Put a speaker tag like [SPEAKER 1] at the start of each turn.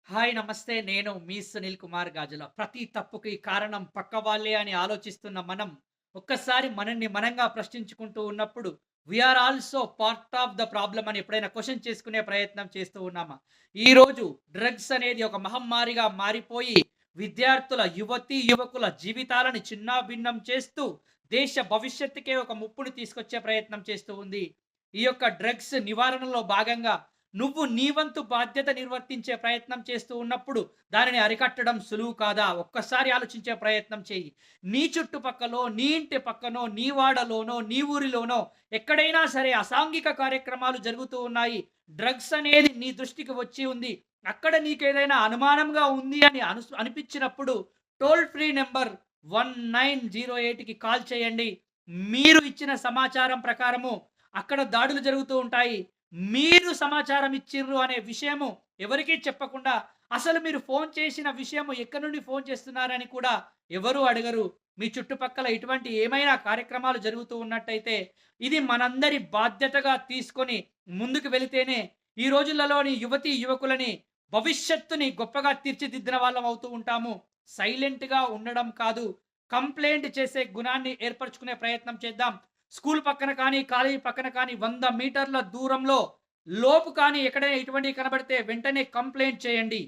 [SPEAKER 1] Hi నమస్తే. నేను మీ సునీల్ కుమార్ గాజుల. ప్రతి తప్పుకి కారణం పక్క వాళ్ళే అని ఆలోచిస్తున్న మనం, ఒక్కసారి మనల్ని మనంగా ప్రశ్నించుకుంటూ ఉన్నప్పుడు, we are also part of the problem అని ఎప్పుడైనా క్వెషన్ చేసుకునే ప్రయత్నం చేస్తూ ఉన్నామా? ఈరోజు డ్రగ్స్ అనేది ఒక మహమ్మారిగా మారిపోయి, విద్యార్థుల, యువతీ యువకుల జీవితాలను చిన్నాభిన్నం చేస్తూ, దేశ భవిష్యత్తుకే ఒక ముప్పుని తీసుకొచ్చే ప్రయత్నం చేస్తూ ఉంది. ఈ యొక్క డ్రగ్స్ నివారణలో భాగంగా నువ్వు నీ వంతు బాధ్యత నిర్వర్తించే ప్రయత్నం చేస్తూ ఉన్నప్పుడు, దానిని అరికట్టడం సులువు కాదా? ఒక్కసారి ఆలోచించే ప్రయత్నం చెయ్యి. నీ చుట్టుపక్కలో, నీ ఇంటి పక్కనో, నీ వాడలోనో, నీ ఊరిలోనో ఎక్కడైనా సరే అసాంఘిక కార్యక్రమాలు జరుగుతూ ఉన్నాయి. డ్రగ్స్ అనేది నీ దృష్టికి వచ్చి ఉంది. అక్కడ నీకేదైనా అనుమానంగా ఉంది అని అనిపించినప్పుడు టోల్ ఫ్రీ నంబర్ 1908కి కాల్ చేయండి. మీరు ఇచ్చిన సమాచారం ప్రకారము అక్కడ దాడులు జరుగుతూ ఉంటాయి. మీరు సమాచారం ఇచ్చిర్రు అనే విషయము ఎవరికీ చెప్పకుండా, అసలు మీరు ఫోను చేసిన విషయము ఎక్కడి నుండి ఫోను చేస్తున్నారని కూడా ఎవరు అడగరు. మీ చుట్టుపక్కల ఇటువంటి ఏమైనా కార్యక్రమాలు జరుగుతూ ఉన్నట్టయితే, ఇది మనందరి బాధ్యతగా తీసుకొని ముందుకు వెళితేనే, ఈ రోజులలోని యువకులని భవిష్యత్తుని గొప్పగా తీర్చిదిద్దిన వాళ్ళం అవుతూ ఉంటాము. సైలెంట్‌గా ఉండడం కాదు, కంప్లెయింట్ చేసే గుణాన్ని ఏర్పరచుకునే ప్రయత్నం చేద్దాం. స్కూల్ పక్కన కానీ, కాలేజీ పక్కన కానీ 100 మీటర్ల దూరంలో లోపు కానీ ఎక్కడైనా ఇటువంటివి కనబడితే వెంటనే కంప్లెయింట్ చేయండి.